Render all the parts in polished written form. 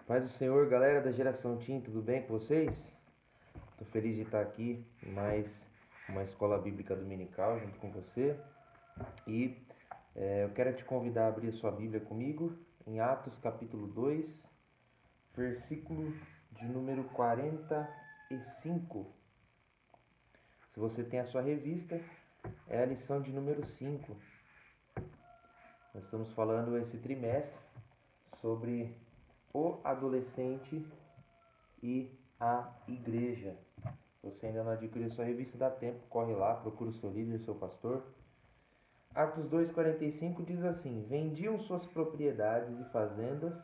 Paz do Senhor, galera da Geração Team, tudo bem com vocês? Estou feliz de estar aqui em mais uma escola bíblica dominical junto com você. E eu quero te convidar a abrir a sua Bíblia comigo em Atos capítulo 2, versículo de número 45. Se você tem a sua revista, é a lição de número 5. Nós estamos falando esse trimestre sobre o adolescente e a igreja. Se você ainda não adquiriu sua revista, dá tempo, corre lá, procura o seu líder, seu pastor. Atos 2,45 diz assim: vendiam suas propriedades e fazendas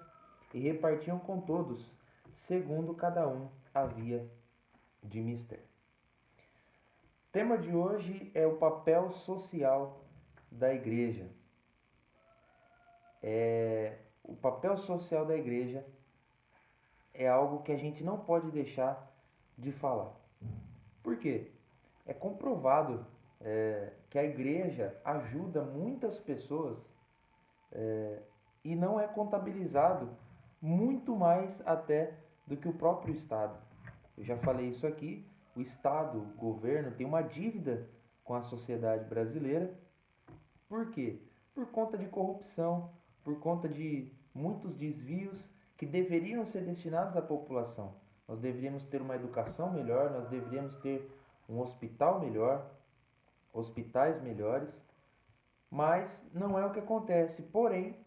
e repartiam com todos, segundo cada um havia de mister. O tema de hoje é o papel social da igreja. O papel social da igreja é algo que a gente não pode deixar de falar. Por quê? É comprovado que a igreja ajuda muitas pessoas e não é contabilizado muito mais até do que o próprio Estado. Eu já falei isso aqui, o Estado, o governo tem uma dívida com a sociedade brasileira. Por quê? Por conta de corrupção, por conta de muitos desvios que deveriam ser destinados à população. Nós deveríamos ter uma educação melhor, nós deveríamos ter um hospital melhor, hospitais melhores, mas não é o que acontece. Porém,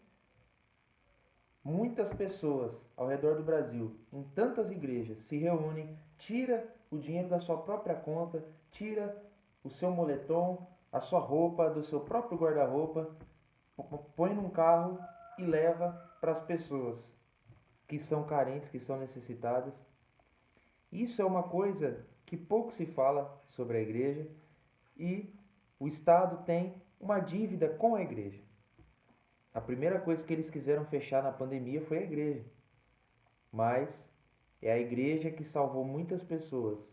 muitas pessoas ao redor do Brasil, em tantas igrejas, se reúnem, tira o dinheiro da sua própria conta, tira o seu moletom, a sua roupa, do seu próprio guarda-roupa, põe num carro e leva para as pessoas que são carentes, que são necessitadas. Isso é uma coisa que pouco se fala sobre a igreja e o Estado tem uma dívida com a igreja. A primeira coisa que eles quiseram fechar na pandemia foi a igreja, mas é a igreja que salvou muitas pessoas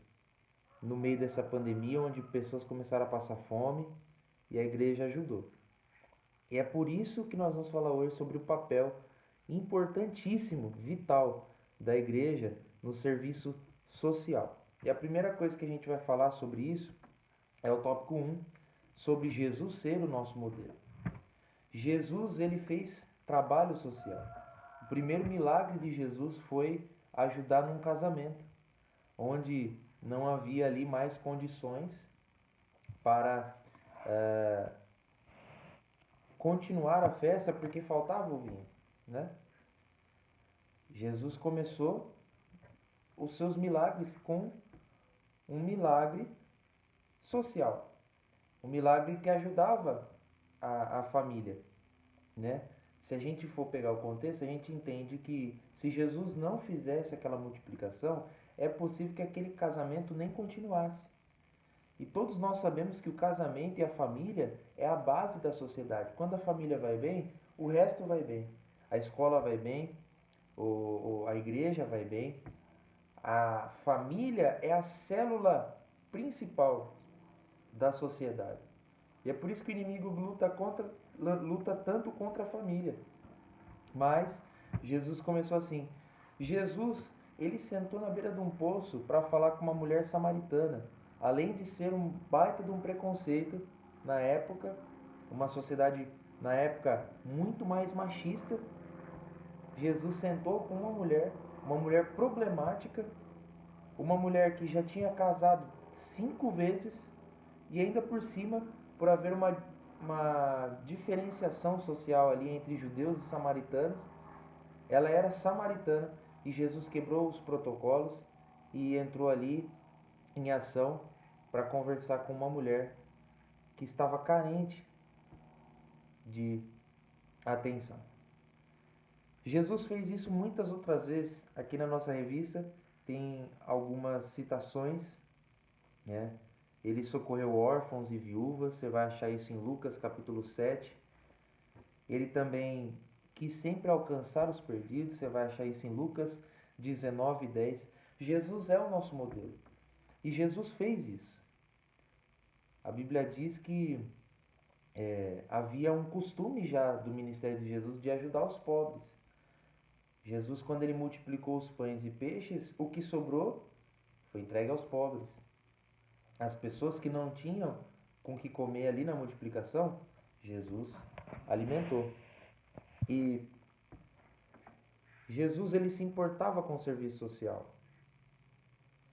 no meio dessa pandemia, onde pessoas começaram a passar fome e a igreja ajudou. E é por isso que nós vamos falar hoje sobre o papel importantíssimo, vital da igreja no serviço social. E a primeira coisa que a gente vai falar sobre isso é o tópico 1, sobre Jesus ser o nosso modelo. Jesus, ele fez trabalho social. O primeiro milagre de Jesus foi ajudar num casamento, onde não havia ali mais condições para continuar a festa porque faltava o vinho, né? Jesus começou os seus milagres com um milagre social, um milagre que ajudava a família, né? Se a gente for pegar o contexto, a gente entende que se Jesus não fizesse aquela multiplicação, é possível que aquele casamento nem continuasse. E todos nós sabemos que o casamento e a família é a base da sociedade. Quando a família vai bem, o resto vai bem. A escola vai bem, a igreja vai bem. A família é a célula principal da sociedade. E é por isso que o inimigo luta tanto contra a família. Mas Jesus começou assim. Jesus, ele sentou na beira de um poço para falar com uma mulher samaritana. Além de ser um baita de um preconceito na época, uma sociedade na época muito mais machista, Jesus sentou com uma mulher problemática, uma mulher que já tinha casado 5 vezes e ainda por cima, por haver uma diferenciação social ali entre judeus e samaritanos, ela era samaritana e Jesus quebrou os protocolos e entrou ali em ação para conversar com uma mulher que estava carente de atenção. Jesus fez isso muitas outras vezes. Aqui na nossa revista tem algumas citações, né? Ele socorreu órfãos e viúvas, você vai achar isso em Lucas capítulo 7. Ele também quis sempre alcançar os perdidos, você vai achar isso em Lucas 19:10. Jesus é o nosso modelo. E Jesus fez isso. A Bíblia diz que havia um costume já do ministério de Jesus de ajudar os pobres. Jesus, quando ele multiplicou os pães e peixes, o que sobrou foi entregue aos pobres. As pessoas que não tinham com que comer ali na multiplicação, Jesus alimentou. E Jesus ele se importava com o serviço social.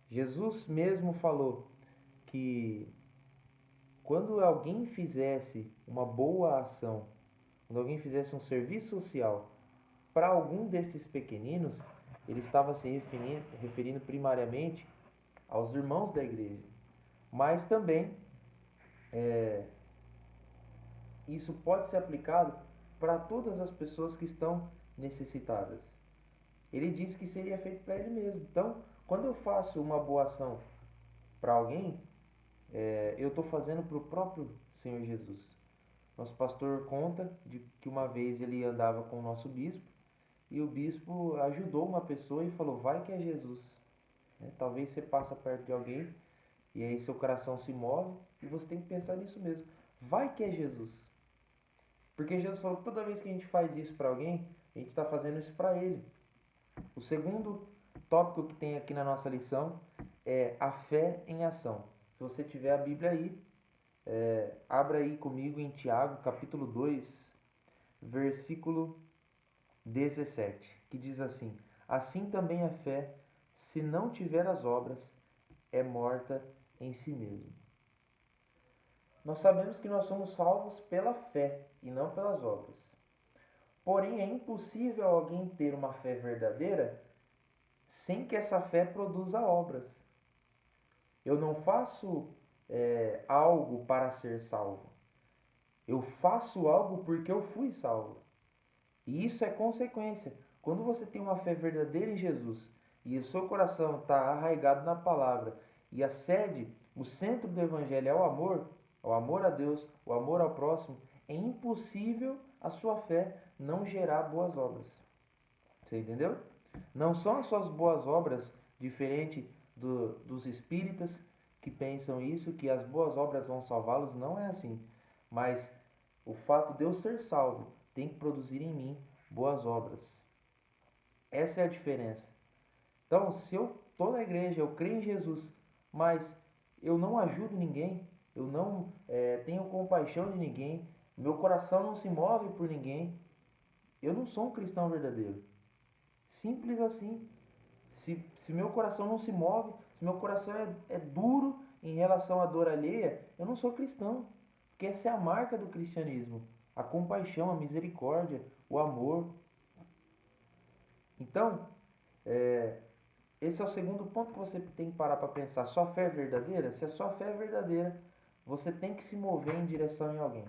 Jesus mesmo falou que quando alguém fizesse uma boa ação, quando alguém fizesse um serviço social para algum desses pequeninos, ele estava se referindo primariamente aos irmãos da igreja. Mas também isso pode ser aplicado para todas as pessoas que estão necessitadas. Ele disse que seria feito para ele mesmo. Então, quando eu faço uma boa ação para alguém, eu estou fazendo para o próprio Senhor Jesus. Nosso pastor conta de que uma vez ele andava com o nosso bispo e o bispo ajudou uma pessoa e falou: vai que é Jesus. Talvez você passa perto de alguém e aí seu coração se move e você tem que pensar nisso mesmo. Vai que é Jesus. Porque Jesus falou que toda vez que a gente faz isso para alguém, a gente está fazendo isso para ele. O segundo tópico que tem aqui na nossa lição é a fé em ação. Se você tiver a Bíblia aí, abra aí comigo em Tiago, capítulo 2, versículo 17, que diz assim: assim também a fé, se não tiver as obras, é morta em si mesma. Nós sabemos que nós somos salvos pela fé e não pelas obras. Porém, é impossível alguém ter uma fé verdadeira sem que essa fé produza obras. Eu não faço algo para ser salvo. Eu faço algo porque eu fui salvo. E isso é consequência. Quando você tem uma fé verdadeira em Jesus e o seu coração está arraigado na palavra e a sede, o centro do evangelho é o amor a Deus, o amor ao próximo, é impossível a sua fé não gerar boas obras. Você entendeu? Não são as suas boas obras, diferente dos espíritas que pensam isso, que as boas obras vão salvá-los. Não é assim. Mas o fato de eu ser salvo tem que produzir em mim boas obras. Essa é a diferença. Então, se eu estou na igreja, eu creio em Jesus, mas eu não ajudo ninguém, eu não tenho compaixão de ninguém, meu coração não se move por ninguém, eu não sou um cristão verdadeiro. Simples assim. Se meu coração não se move, se meu coração é duro em relação à dor alheia, eu não sou cristão. Porque essa é a marca do cristianismo. A compaixão, a misericórdia, o amor. Então, esse é o segundo ponto que você tem que parar para pensar. Sua fé é verdadeira? Se a sua fé é verdadeira, você tem que se mover em direção em alguém.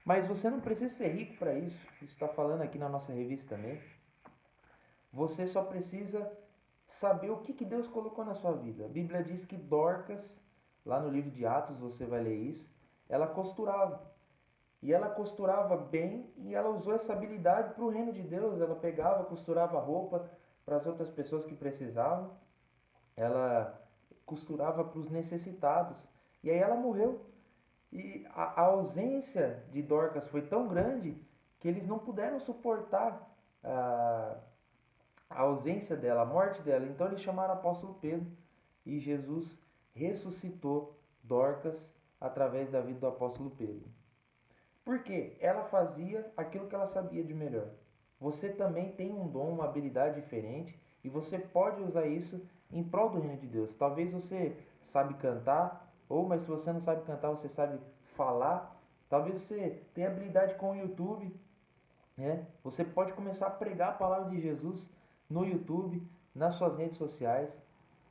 Mas você não precisa ser rico para isso. Isso está falando aqui na nossa revista também. Você só precisa saber o que Deus colocou na sua vida. A Bíblia diz que Dorcas, lá no livro de Atos, você vai ler isso, ela costurava. E ela costurava bem e ela usou essa habilidade para o reino de Deus. Ela pegava, costurava roupa para as outras pessoas que precisavam. Ela costurava para os necessitados. E aí ela morreu. E a ausência de Dorcas foi tão grande que eles não puderam suportar a ausência dela, a morte dela. Então eles chamaram o apóstolo Pedro e Jesus ressuscitou Dorcas através da vida do apóstolo Pedro. Por quê? Ela fazia aquilo que ela sabia de melhor. Você também tem um dom, uma habilidade diferente e você pode usar isso em prol do reino de Deus. Talvez você sabe cantar, mas se você não sabe cantar, você sabe falar. Talvez você tenha habilidade com o YouTube, né? Você pode começar a pregar a palavra de Jesus no YouTube, nas suas redes sociais.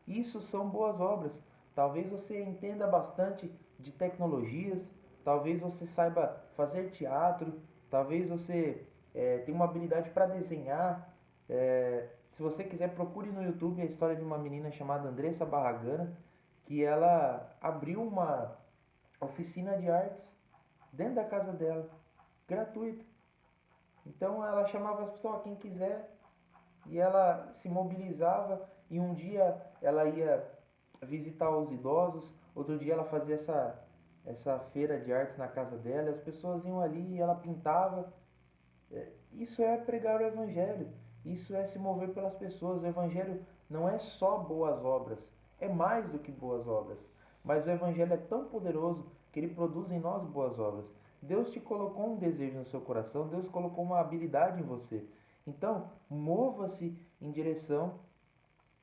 Isso são boas obras. Talvez você entenda bastante de tecnologias, talvez você saiba fazer teatro, talvez você tenha uma habilidade para desenhar. Se você quiser, procure no YouTube a história de uma menina chamada Andressa Barragana, que ela abriu uma oficina de artes dentro da casa dela, gratuita. Então ela chamava as pessoas, quem quiser, e ela se mobilizava e um dia ela ia visitar os idosos, outro dia ela fazia essa feira de artes na casa dela, e as pessoas iam ali e ela pintava. Isso é pregar o evangelho. Isso é se mover pelas pessoas. O Evangelho não é só boas obras, é mais do que boas obras. Mas o Evangelho é tão poderoso que ele produz em nós boas obras. Deus te colocou um desejo no seu coração, Deus colocou uma habilidade em você. Então, mova-se em direção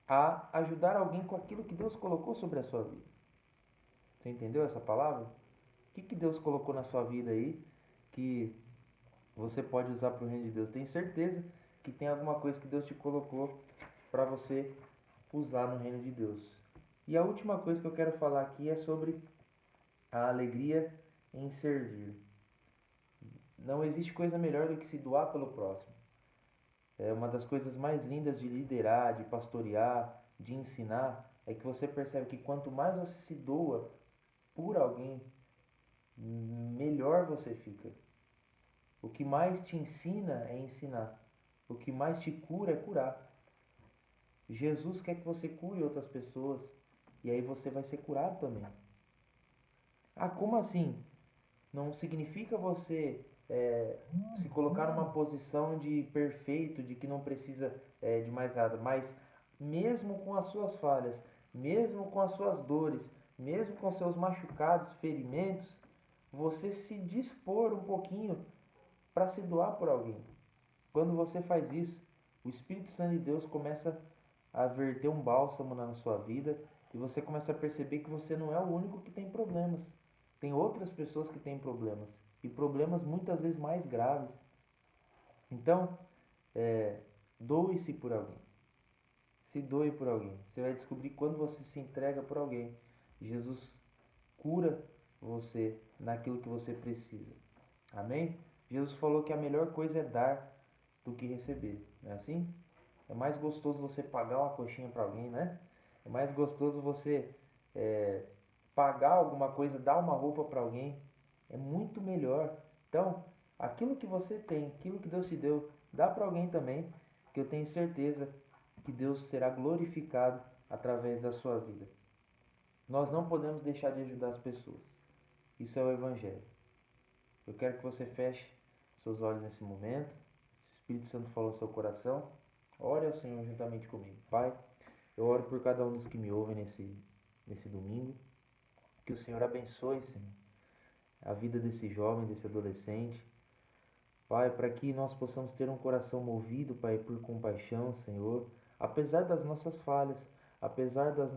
a ajudar alguém com aquilo que Deus colocou sobre a sua vida. Você entendeu essa palavra? O que Deus colocou na sua vida aí que você pode usar para o reino de Deus? Tenho certeza que tem alguma coisa que Deus te colocou para você usar no reino de Deus. E a última coisa que eu quero falar aqui é sobre a alegria em servir. Não existe coisa melhor do que se doar pelo próximo. É uma das coisas mais lindas de liderar, de pastorear, de ensinar, é que você percebe que quanto mais você se doa por alguém, melhor você fica. O que mais te ensina é ensinar. O que mais te cura é curar. Jesus quer que você cure outras pessoas e aí você vai ser curado também. Ah, como assim? Não significa você se colocar numa posição de perfeito, de que não precisa de mais nada, mas mesmo com as suas falhas, mesmo com as suas dores, mesmo com seus machucados, ferimentos, você se dispor um pouquinho para se doar por alguém. Quando você faz isso, o Espírito Santo de Deus começa a verter um bálsamo na sua vida e você começa a perceber que você não é o único que tem problemas. Tem outras pessoas que têm problemas e problemas muitas vezes mais graves. Então, doe-se por alguém. Se doe por alguém. Você vai descobrir quando você se entrega por alguém. Jesus cura você naquilo que você precisa. Amém? Jesus falou que a melhor coisa é dar do que receber. Não é assim? É mais gostoso você pagar uma coxinha para alguém, né? É mais gostoso você pagar alguma coisa, dar uma roupa para alguém. É muito melhor. Então, aquilo que você tem, aquilo que Deus te deu, dá para alguém também, que eu tenho certeza que Deus será glorificado através da sua vida. Nós não podemos deixar de ajudar as pessoas. Isso é o Evangelho. Eu quero que você feche seus olhos nesse momento. Se o Espírito Santo falou ao seu coração, ore ao Senhor juntamente comigo. Pai, eu oro por cada um dos que me ouvem nesse domingo. Que o Senhor abençoe, Senhor, a vida desse jovem, desse adolescente. Pai, para que nós possamos ter um coração movido, Pai, por compaixão, Senhor, apesar das nossas falhas, apesar dos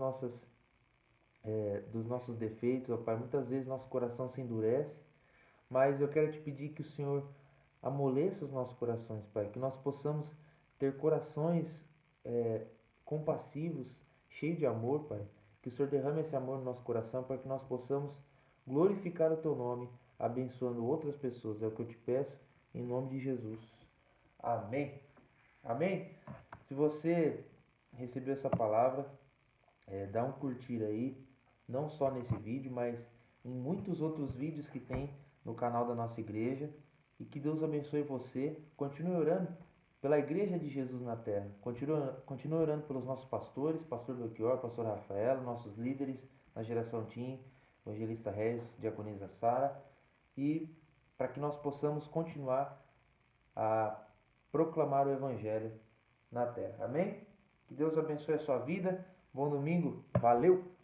nossos defeitos, ó Pai, muitas vezes nosso coração se endurece, mas eu quero te pedir que o Senhor amoleça os nossos corações, Pai, que nós possamos ter corações compassivos, cheios de amor, Pai, que o Senhor derrame esse amor no nosso coração para que nós possamos glorificar o Teu nome, abençoando outras pessoas. É o que eu te peço, em nome de Jesus. Amém. Amém? Se você recebeu essa palavra, dá um curtir aí, não só nesse vídeo, mas em muitos outros vídeos que tem no canal da nossa igreja. E que Deus abençoe você. Continue orando pela igreja de Jesus na terra. Continue orando pelos nossos pastores, pastor Belchior, pastor Rafael, nossos líderes na geração Team, evangelista Regis, diaconisa Sara. E para que nós possamos continuar a proclamar o evangelho na terra. Amém? Que Deus abençoe a sua vida. Bom domingo. Valeu!